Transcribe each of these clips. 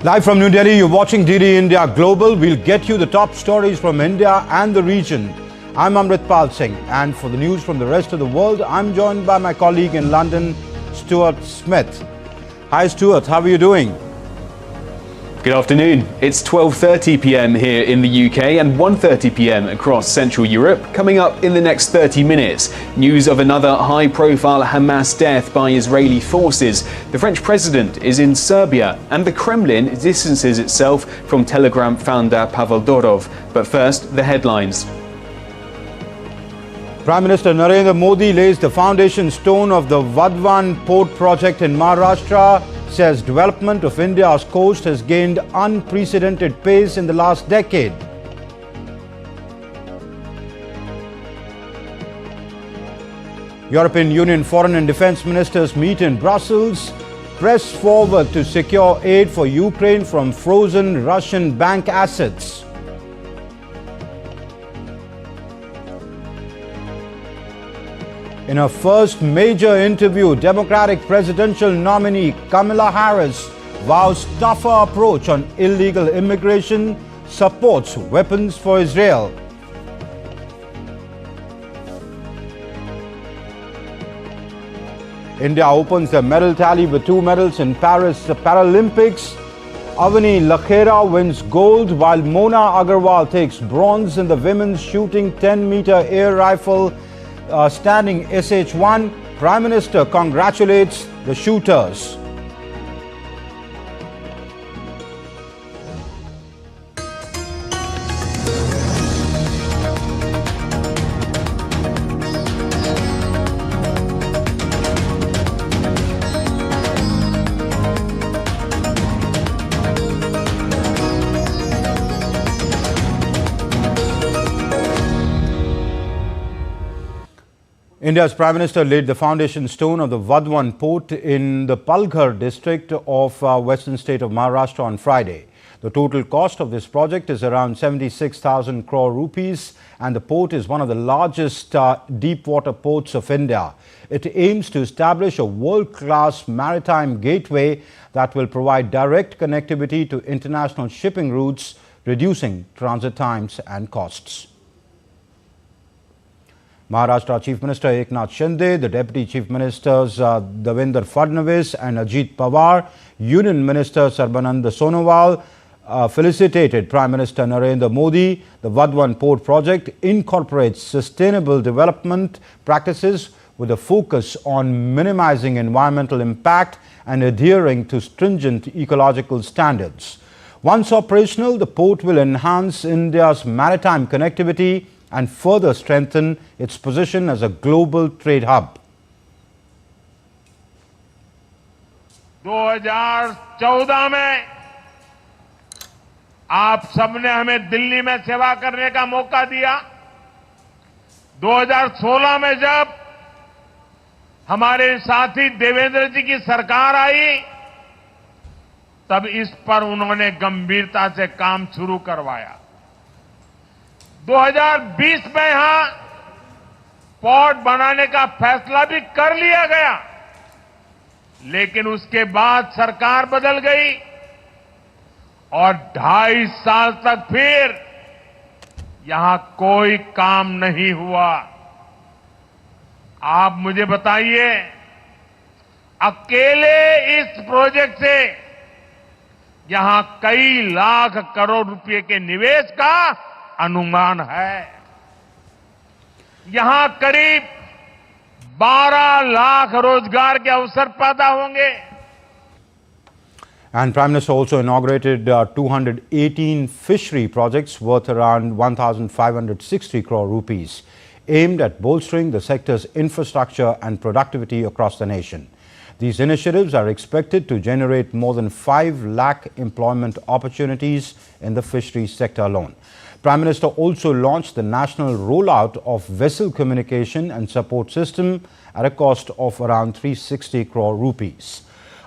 Live from New Delhi, you're watching DD India Global. We'll get you the top stories from India and the region. I'm Amritpal Singh, and for the news from the rest of the world, I'm joined by my colleague in London, Stuart Smith. Hi Stuart, how are you doing? Good afternoon. It's 12:30 p.m. here in the UK and 1:30 p.m. across Central Europe. Coming up in the next 30 minutes, news of another high-profile Hamas death by Israeli forces. The French president is in Serbia, and the Kremlin distances itself from Telegram founder Pavel Durov. But first, the headlines. Prime Minister Narendra Modi lays the foundation stone of the Vadhavan port project in Maharashtra. Says development of India's coast has gained unprecedented pace in the last decade. European Union foreign and defense ministers meet in Brussels, press forward to secure aid for Ukraine from frozen Russian bank assets. In her first major interview, Democratic presidential nominee Kamala Harris vows tougher approach on illegal immigration, supports weapons for Israel. India opens the medal tally with 2 medals in Paris Paralympics. Avani Lakhera wins gold while Mona Agarwal takes bronze in the women's shooting 10-meter air rifle standing SH1. Prime Minister congratulates the shooters. India's Prime Minister laid the foundation stone of the Vadhavan port in the Palghar district of western state of Maharashtra on Friday. The total cost of this project is around 76,000 crore rupees, and the port is one of the largest deep water ports of India. It aims to establish a world-class maritime gateway that will provide direct connectivity to international shipping routes, reducing transit times and costs. Maharashtra Chief Minister Eknath Shinde, the Deputy Chief Ministers Devendra Fadnavis and Ajit Pawar, Union Minister Sarbanand Sonowal felicitated Prime Minister Narendra Modi. The Vadhavan port project incorporates sustainable development practices with a focus on minimizing environmental impact and adhering to stringent ecological standards. Once operational, the port will enhance India's maritime connectivity and further strengthen its position as a global trade hub. 2014 में आप सबने हमें दिल्ली में सेवा करने का मौका दिया। 2016 में जब हमारे साथी देवेंद्र जी की सरकार आई, तब इस पर उन्होंने गंभीरता से काम शुरू करवाया। 2020 में यहां पोर्ट बनाने का फैसला भी कर लिया गया, लेकिन उसके बाद सरकार बदल गई और 2.5 साल तक फिर यहां कोई काम नहीं हुआ। आप मुझे बताइए, अकेले इस प्रोजेक्ट से यहां कई लाख करोड़ रुपए के निवेश का अनुमान है। यहां करीब 12 लाख रोजगार के अवसर पैदा होंगे। And Prime Minister also inaugurated 218 fishery projects worth around 1,560 crore rupees, aimed at bolstering the sector's infrastructure and productivity across the nation. These initiatives are expected to generate more than 5 lakh employment opportunities in the fisheries sector alone. Prime Minister also launched the national rollout of vessel communication and support system at a cost of around 360 crore rupees.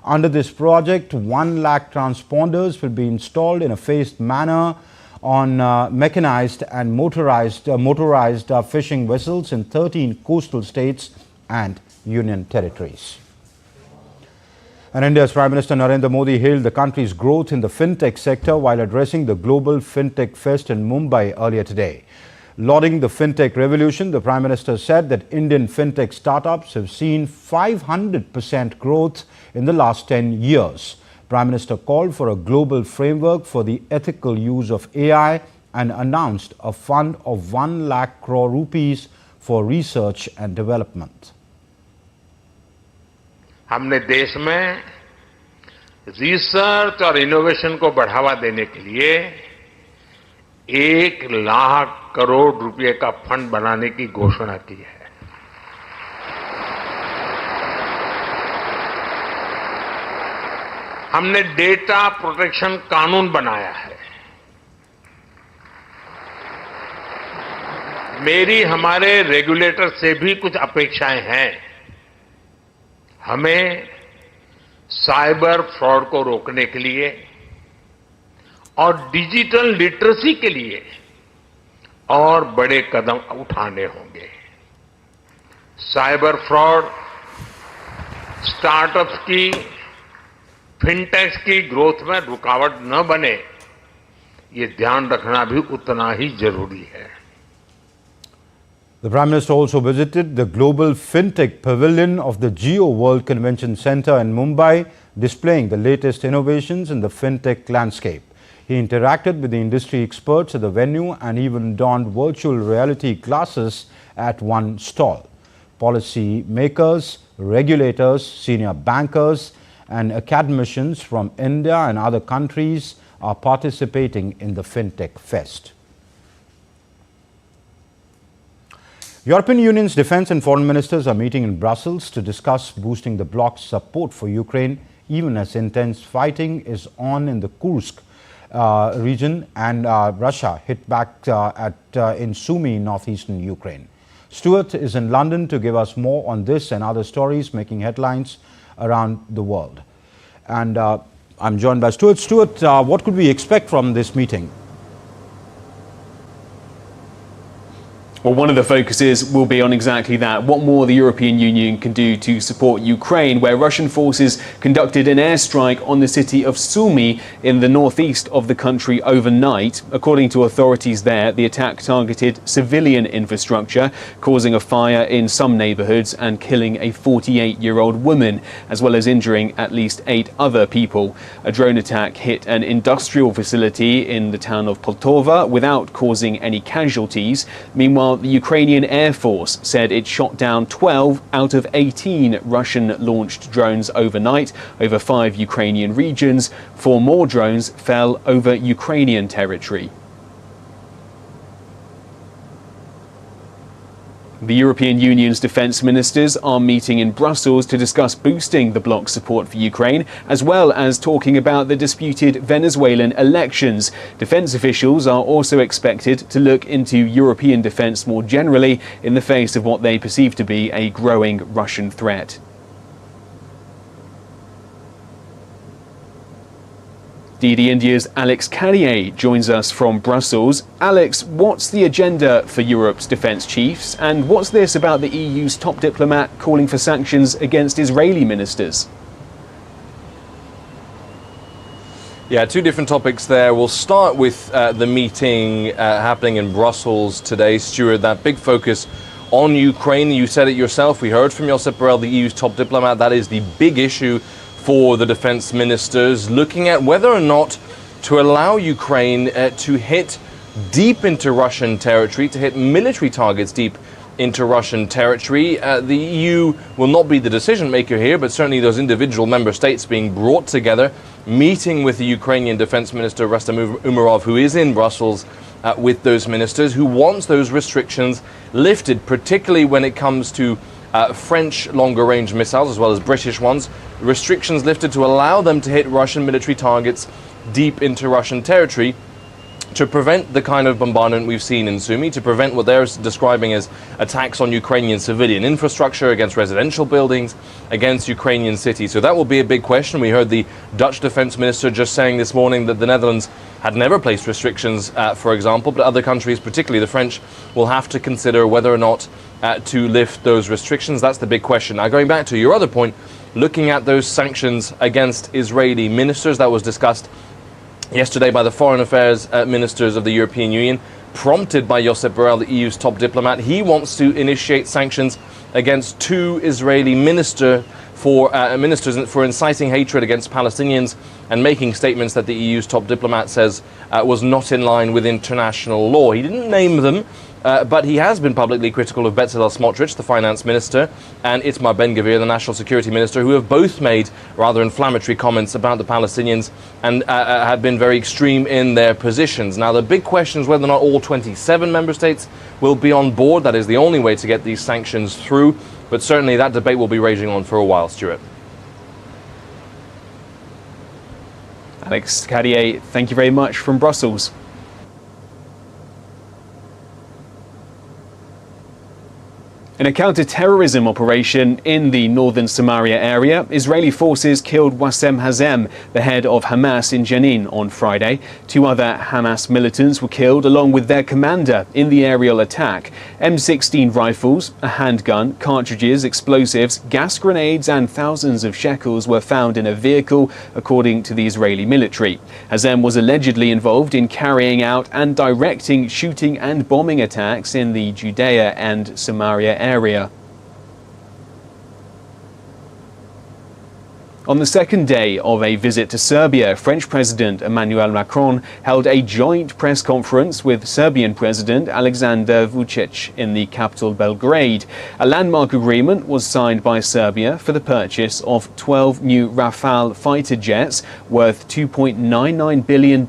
Under this project, 1 lakh transponders will be installed in a phased manner on mechanized and motorized fishing vessels in 13 coastal states and union territories. And India's Prime Minister Narendra Modi hailed the country's growth in the fintech sector while addressing the Global Fintech Fest in Mumbai earlier today. Lauding the fintech revolution, the Prime Minister said that Indian fintech startups have seen 500% growth in the last 10 years. Prime Minister called for a global framework for the ethical use of AI and announced a fund of 1 lakh crore rupees for research and development. हमने देश में research और innovation को बढ़ावा देने के लिए 1 लाख करोड़ रुपए का फंड बनाने की घोषणा की है। हमने डेटा प्रोटेक्शन कानून बनाया है। मेरी हमारे रेगुलेटर से भी कुछ अपेक्षाएं हैं। हमें साइबर फ्रॉड को रोकने के लिए और डिजिटल लिटरेसी के लिए और बड़े कदम उठाने होंगे। साइबर फ्रॉड स्टार्टअप्स की, फिनटेक्स की ग्रोथ में रुकावट न बने, ये ध्यान रखना भी उतना ही जरूरी है। The Prime Minister also visited the Global Fintech Pavilion of the Geo World Convention Centre in Mumbai, displaying the latest innovations in the fintech landscape. He interacted with the industry experts at the venue and even donned virtual reality glasses at one stall. Policy makers, regulators, senior bankers and academicians from India and other countries are participating in the Fintech Fest. European Union's defence and foreign ministers are meeting in Brussels to discuss boosting the bloc's support for Ukraine, even as intense fighting is on in the Kursk region and Russia hit back in Sumy, northeastern Ukraine. Stuart is in London to give us more on this and other stories making headlines around the world. And I'm joined by Stuart. Stuart, what could we expect from this meeting? Well, one of the focuses will be on exactly that. What more the European Union can do to support Ukraine, where Russian forces conducted an airstrike on the city of Sumy in the northeast of the country overnight. According to authorities there, the attack targeted civilian infrastructure, causing a fire in some neighborhoods and killing a 48-year-old woman, as well as injuring at least 8 other people. A drone attack hit an industrial facility in the town of Poltava without causing any casualties. Meanwhile, the Ukrainian Air Force said it shot down 12 out of 18 Russian-launched drones overnight over 5 Ukrainian regions. 4 more drones fell over Ukrainian territory. The European Union's defence ministers are meeting in Brussels to discuss boosting the bloc's support for Ukraine, as well as talking about the disputed Venezuelan elections. Defence officials are also expected to look into European defence more generally in the face of what they perceive to be a growing Russian threat. DD India's Alex Carrier joins us from Brussels. Alex, what's the agenda for Europe's defence chiefs, and what's this about the EU's top diplomat calling for sanctions against Israeli ministers? Yeah, 2 different topics there. We'll start with the meeting happening in Brussels today, Stuart. That big focus on Ukraine. You said it yourself. We heard from Josep Borrell, the EU's top diplomat. That is the big issue for the defense ministers, looking at whether or not to allow Ukraine to hit deep into Russian territory, to hit military targets deep into Russian territory. The EU will not be the decision maker here, but certainly those individual member states being brought together, meeting with the Ukrainian defense minister Rustem Umerov, who is in Brussels with those ministers, who wants those restrictions lifted, particularly when it comes to French longer-range missiles as well as British ones, restrictions lifted to allow them to hit Russian military targets deep into Russian territory to prevent the kind of bombardment we've seen in Sumy, to prevent what they're describing as attacks on Ukrainian civilian infrastructure, against residential buildings, against Ukrainian cities. So that will be a big question. We heard the Dutch defense minister just saying this morning that the Netherlands had never placed restrictions, for example, but other countries, particularly the French, will have to consider whether or not to lift those restrictions. That's the big question. Now, going back to your other point, looking at those sanctions against Israeli ministers. That was discussed yesterday by the foreign affairs ministers of the European Union, prompted by Josep Borrell, the EU's top diplomat. He wants to initiate sanctions against 2 Israeli ministers for inciting hatred against Palestinians and making statements that the EU's top diplomat says was not in line with international law. He didn't name them, but he has been publicly critical of Bezalel Smotrich, the finance minister, and Itamar Ben-Gvir, the national security minister, who have both made rather inflammatory comments about the Palestinians and have been very extreme in their positions. Now, the big question is whether or not all 27 member states will be on board. That is the only way to get these sanctions through. But certainly that debate will be raging on for a while, Stuart. Alex Carrier, thank you very much from Brussels. In a counter-terrorism operation in the northern Samaria area, Israeli forces killed Wassem Hazem, the head of Hamas in Jenin, on Friday. 2 other Hamas militants were killed along with their commander in the aerial attack. M16 rifles, a handgun, cartridges, explosives, gas grenades and thousands of shekels were found in a vehicle, according to the Israeli military. Hazem was allegedly involved in carrying out and directing shooting and bombing attacks in the Judea and Samaria area. On the second day of a visit to Serbia, French President Emmanuel Macron held a joint press conference with Serbian President Aleksandar Vučić in the capital Belgrade. A landmark agreement was signed by Serbia for the purchase of 12 new Rafale fighter jets worth $2.99 billion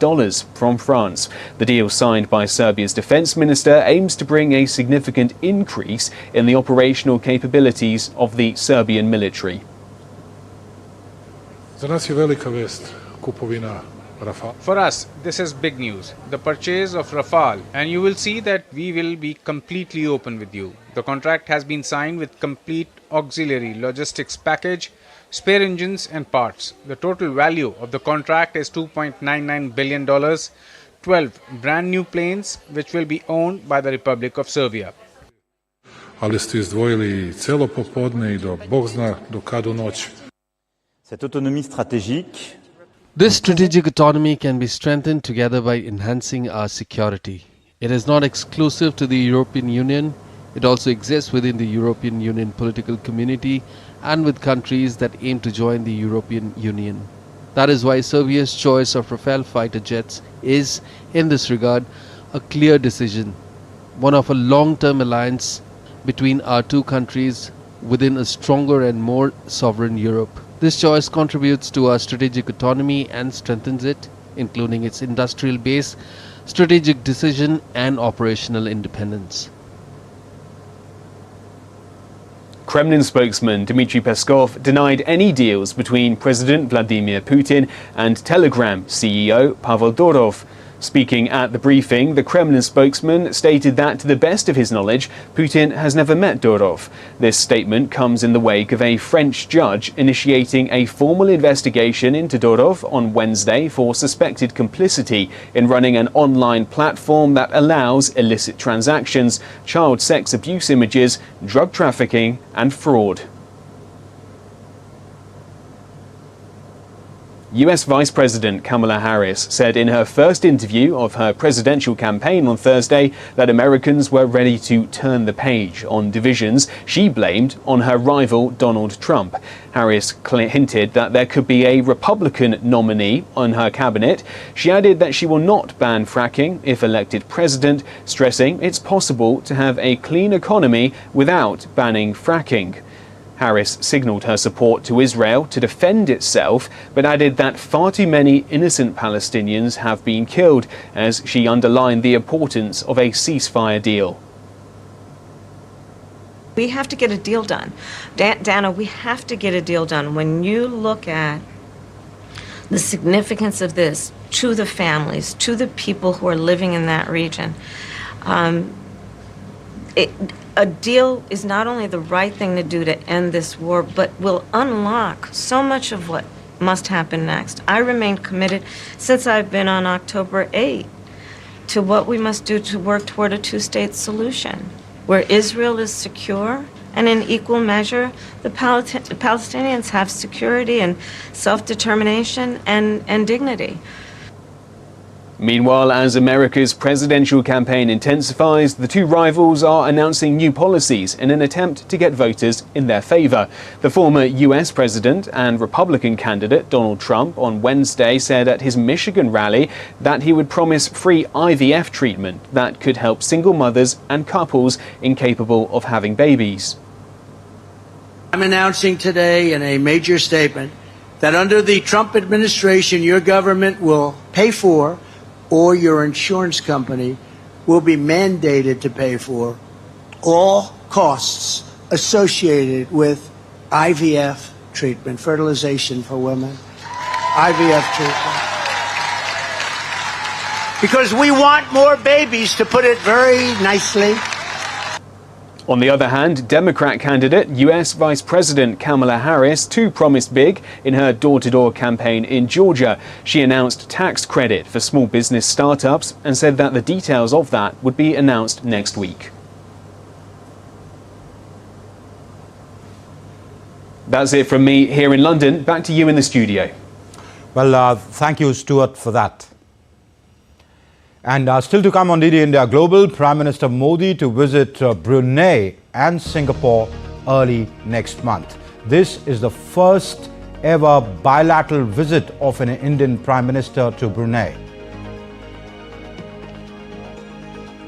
from France. The deal signed by Serbia's defense minister aims to bring a significant increase in the operational capabilities of the Serbian military. Za nas je velika vest kupovina Rafale. For us, this is big news, the purchase of Rafale, and you will see that we will be completely open with you. The contract has been signed with complete auxiliary logistics package, spare engines and parts. The total value of the contract is $2.99 billion, 12 brand new planes which will be owned by the Republic of Serbia. Ali ste izdvojili celo popodne I do Bog zna do kad u noć. Cette autonomie stratégique. This strategic autonomy can be strengthened together by enhancing our security. It is not exclusive to the European Union. It also exists within the European Union political community and with countries that aim to join the European Union. That is why Serbia's choice of Rafale fighter jets is, in this regard, a clear decision, one of a long-term alliance between our two countries within a stronger and more sovereign Europe. This choice contributes to our strategic autonomy and strengthens it, including its industrial base, strategic decision and operational independence. Kremlin spokesman Dmitry Peskov denied any deals between President Vladimir Putin and Telegram CEO Pavel Durov. Speaking at the briefing, the Kremlin spokesman stated that, to the best of his knowledge, Putin has never met Durov. This statement comes in the wake of a French judge initiating a formal investigation into Durov on Wednesday for suspected complicity in running an online platform that allows illicit transactions, child sex abuse images, drug trafficking, and fraud. US Vice President Kamala Harris said in her first interview of her presidential campaign on Thursday that Americans were ready to turn the page on divisions she blamed on her rival Donald Trump. Harris hinted that there could be a Republican nominee on her cabinet. She added that she will not ban fracking if elected president, stressing it's possible to have a clean economy without banning fracking. Harris signalled her support to Israel to defend itself, but added that far too many innocent Palestinians have been killed, as she underlined the importance of a ceasefire deal. We have to get a deal done. Dana, we have to get a deal done. When you look at the significance of this to the families, to the people who are living in that region, a deal is not only the right thing to do to end this war, but will unlock so much of what must happen next. I remain committed since I've been on October 8 to what we must do to work toward a two-state solution, where Israel is secure And in equal measure, the Palestinians have security and self-determination and dignity. Meanwhile, as America's presidential campaign intensifies, the two rivals are announcing new policies in an attempt to get voters in their favor. The former US president and Republican candidate Donald Trump on Wednesday said at his Michigan rally that he would promise free IVF treatment that could help single mothers and couples incapable of having babies. I'm announcing today in a major statement that under the Trump administration, your government will pay for, or your insurance company will be mandated to pay for, all costs associated with IVF treatment, fertilization for women, IVF treatment. Because we want more babies, to put it very nicely. On the other hand, Democrat candidate US Vice President Kamala Harris too promised big in her door-to-door campaign in Georgia. She announced tax credit for small business startups and said that the details of that would be announced next week. That's it from me here in London. Back to you in the studio. Well, thank you, Stuart, for that. And still to come on DD India Global, Prime Minister Modi to visit Brunei and Singapore early next month. This is the first ever bilateral visit of an Indian Prime Minister to Brunei.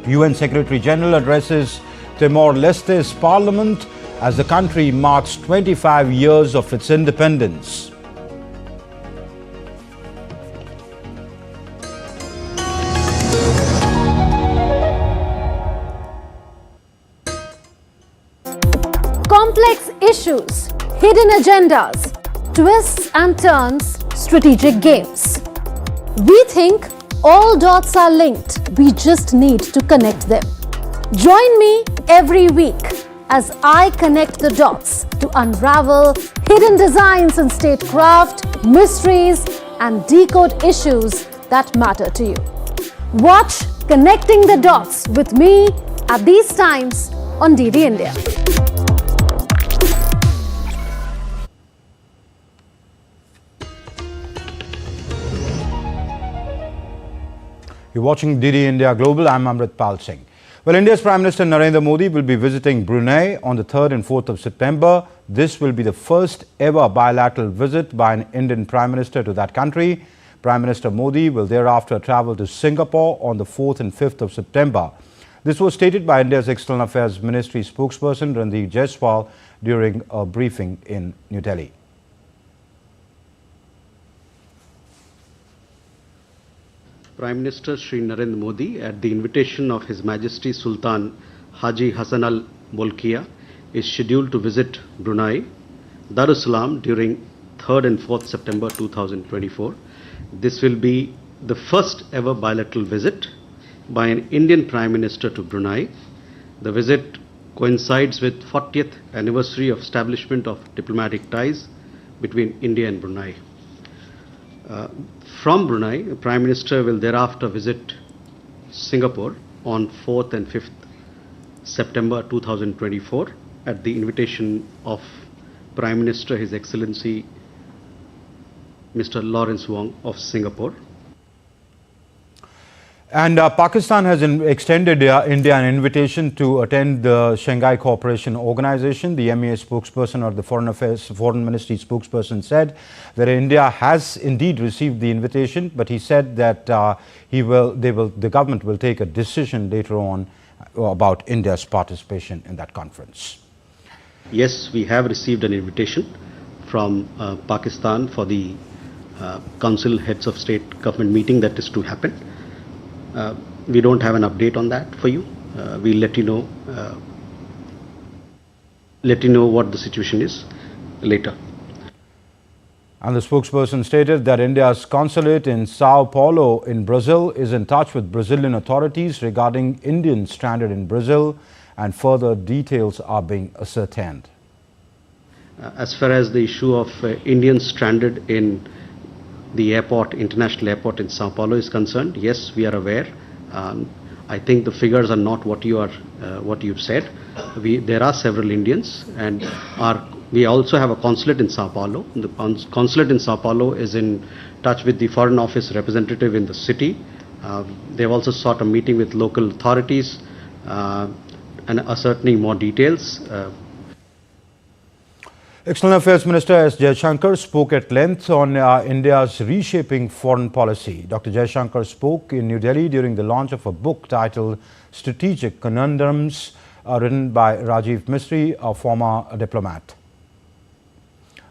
UN Secretary General addresses Timor-Leste's parliament as the country marks 25 years of its independence. Complex issues, hidden agendas, twists and turns, strategic games. We think all dots are linked. We just need to connect them. Join me every week as I connect the dots to unravel hidden designs in statecraft, mysteries, and decode issues that matter to you. Watch Connecting the Dots with me at these times on DD India. You're watching DD India Global. I'm Amrit Pal Singh. Well, India's Prime Minister Narendra Modi will be visiting Brunei on the 3rd and 4th of September. This will be the first ever bilateral visit by an Indian Prime Minister to that country. Prime Minister Modi will thereafter travel to Singapore on the 4th and 5th of September. This was stated by India's External Affairs Ministry spokesperson Randeep Jaiswal during a briefing in New Delhi. Prime Minister Shri Narendra Modi, at the invitation of His Majesty Sultan Haji Hassan Al Bolkiah, is scheduled to visit Brunei Darussalam during 3rd and 4th September 2024. This will be the first ever bilateral visit by an Indian Prime Minister to Brunei. The visit coincides with 40th anniversary of establishment of diplomatic ties between India and Brunei. From Brunei, the Prime Minister will thereafter visit Singapore on 4th and 5th September 2024 at the invitation of Prime Minister His Excellency Mr. Lawrence Wong of Singapore. And Pakistan has extended India an invitation to attend the Shanghai Cooperation Organization. The MEA spokesperson, or the Foreign Ministry spokesperson, said that India has indeed received the invitation, but he said that the government will take a decision later on about India's participation in that conference. Yes, we have received an invitation from Pakistan for the Council Heads of State Government meeting that is to happen. We don't have an update on that for you. We'll let you know what the situation is later. And the spokesperson stated that India's consulate in Sao Paulo in Brazil is in touch with Brazilian authorities regarding Indians stranded in Brazil, and further details are being ascertained. As far as the issue of Indians stranded in the airport, international airport in Sao Paulo is concerned, yes, we are aware. I think the figures are not what you've said. There are several Indians, and we also have a consulate in Sao Paulo. The consulate in Sao Paulo is in touch with the Foreign Office representative in the city. They've also sought a meeting with local authorities and ascertaining more details. External Affairs Minister S. Jaishankar spoke at length on India's reshaping foreign policy. Dr. Jaishankar spoke in New Delhi during the launch of a book titled Strategic Conundrums, written by Rajiv Mistry, a former diplomat.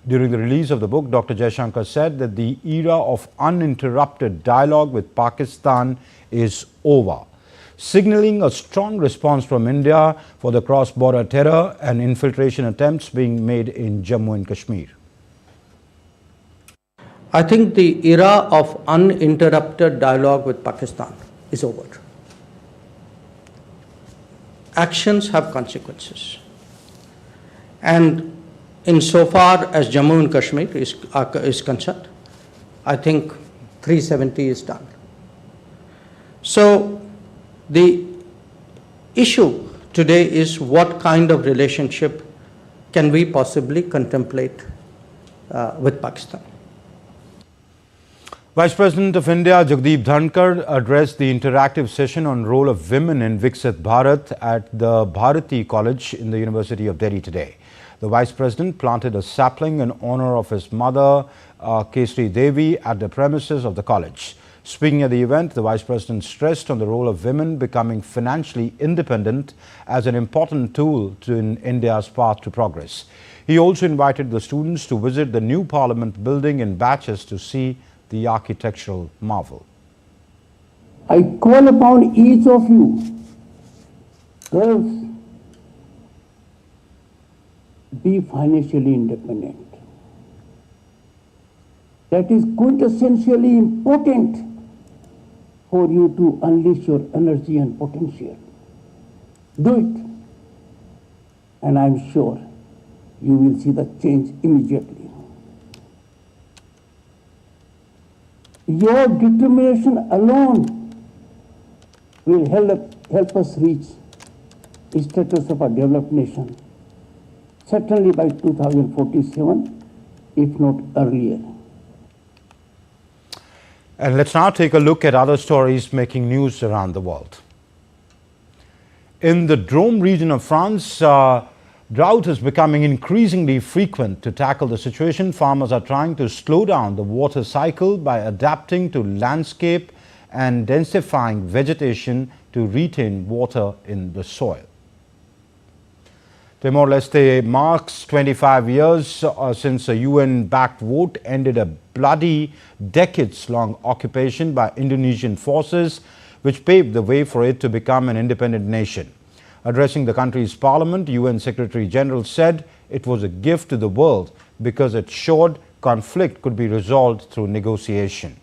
During the release of the book, Dr. Jaishankar said that the era of uninterrupted dialogue with Pakistan is over, signaling a strong response from India for the cross-border terror and infiltration attempts being made in Jammu and Kashmir. I think the era of uninterrupted dialogue with Pakistan is over. Actions have consequences. And insofar as Jammu and Kashmir is concerned, I think 370 is done. So the issue today is what kind of relationship can we possibly contemplate with Pakistan. Vice President of India Jagdeep Dhankar addressed the interactive session on role of women in Viksit Bharat at the Bharati College in the University of Delhi today. The Vice President planted a sapling in honor of his mother, Kesri Devi, at the premises of the college. Speaking at the event, the Vice President stressed on the role of women becoming financially independent as an important tool in India's path to progress. He also invited the students to visit the new Parliament building in batches to see the architectural marvel. I call upon each of you, girls, be financially independent. That is quintessentially important for you to unleash your energy and potential. Do it. And I'm sure you will see the change immediately. Your determination alone will help us reach the status of a developed nation, certainly by 2047, if not earlier. And let's now take a look at other stories making news around the world. In the Drôme region of France, drought is becoming increasingly frequent. To tackle the situation, farmers are trying to slow down the water cycle by adapting to landscape and densifying vegetation to retain water in the soil. Timor-Leste marks 25 years since a UN-backed vote ended a bloody, decades-long occupation by Indonesian forces, which paved the way for it to become an independent nation. Addressing the country's parliament, UN Secretary-General said it was a gift to the world because it showed conflict could be resolved through negotiation.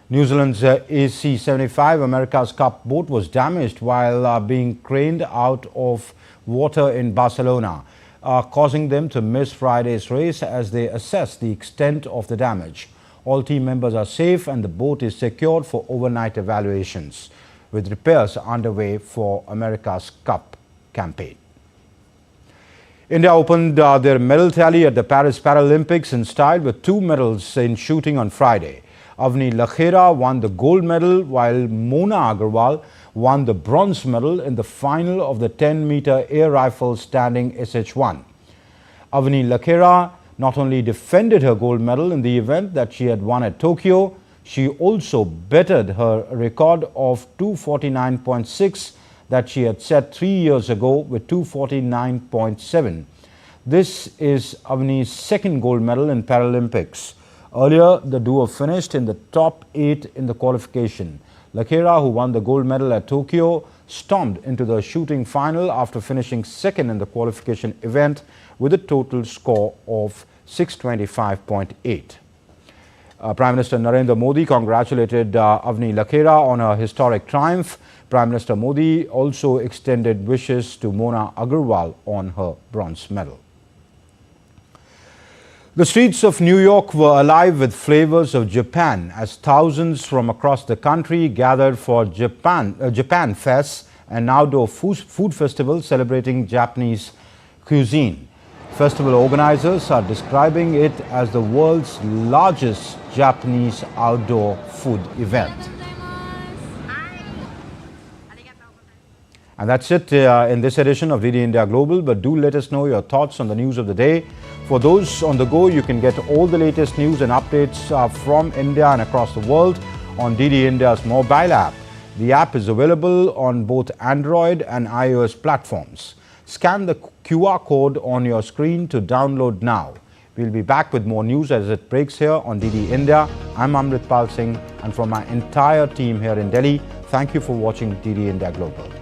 New Zealand's AC-75 America's Cup boat was damaged while being craned out of water in Barcelona, causing them to miss Friday's race as they assess the extent of the damage. All team members are safe and the boat is secured for overnight evaluations, with repairs underway for America's Cup campaign. India opened their medal tally at the Paris Paralympics in style with 2 medals in shooting on Friday. Avni Lakhera won the gold medal while Mona Agarwal won the bronze medal in the final of the 10-meter air rifle standing SH1. Avni Lakhera not only defended her gold medal in the event that she had won at Tokyo, she also bettered her record of 249.6 that she had set 3 years ago with 249.7. This is Avni's second gold medal in Paralympics. Earlier, the duo finished in the top 8 in the qualification. Lakhera, who won the gold medal at Tokyo, stormed into the shooting final after finishing second in the qualification event with a total score of 625.8. Prime Minister Narendra Modi congratulated Avni Lakhera on her historic triumph. Prime Minister Modi also extended wishes to Mona Agarwal on her bronze medal. The streets of New York were alive with flavors of Japan as thousands from across the country gathered for Japan Fest, an outdoor food festival celebrating Japanese cuisine. Festival organizers are describing it as the world's largest Japanese outdoor food event. And that's it in this edition of DD India Global, but do let us know your thoughts on the news of the day. For those on the go, you can get all the latest news and updates from India and across the world on DD India's mobile app. The app is available on both Android and iOS platforms. Scan the QR code on your screen to download now. We'll be back with more news as it breaks here on DD India. I'm Amritpal Singh, and from my entire team here in Delhi, thank you for watching DD India Global.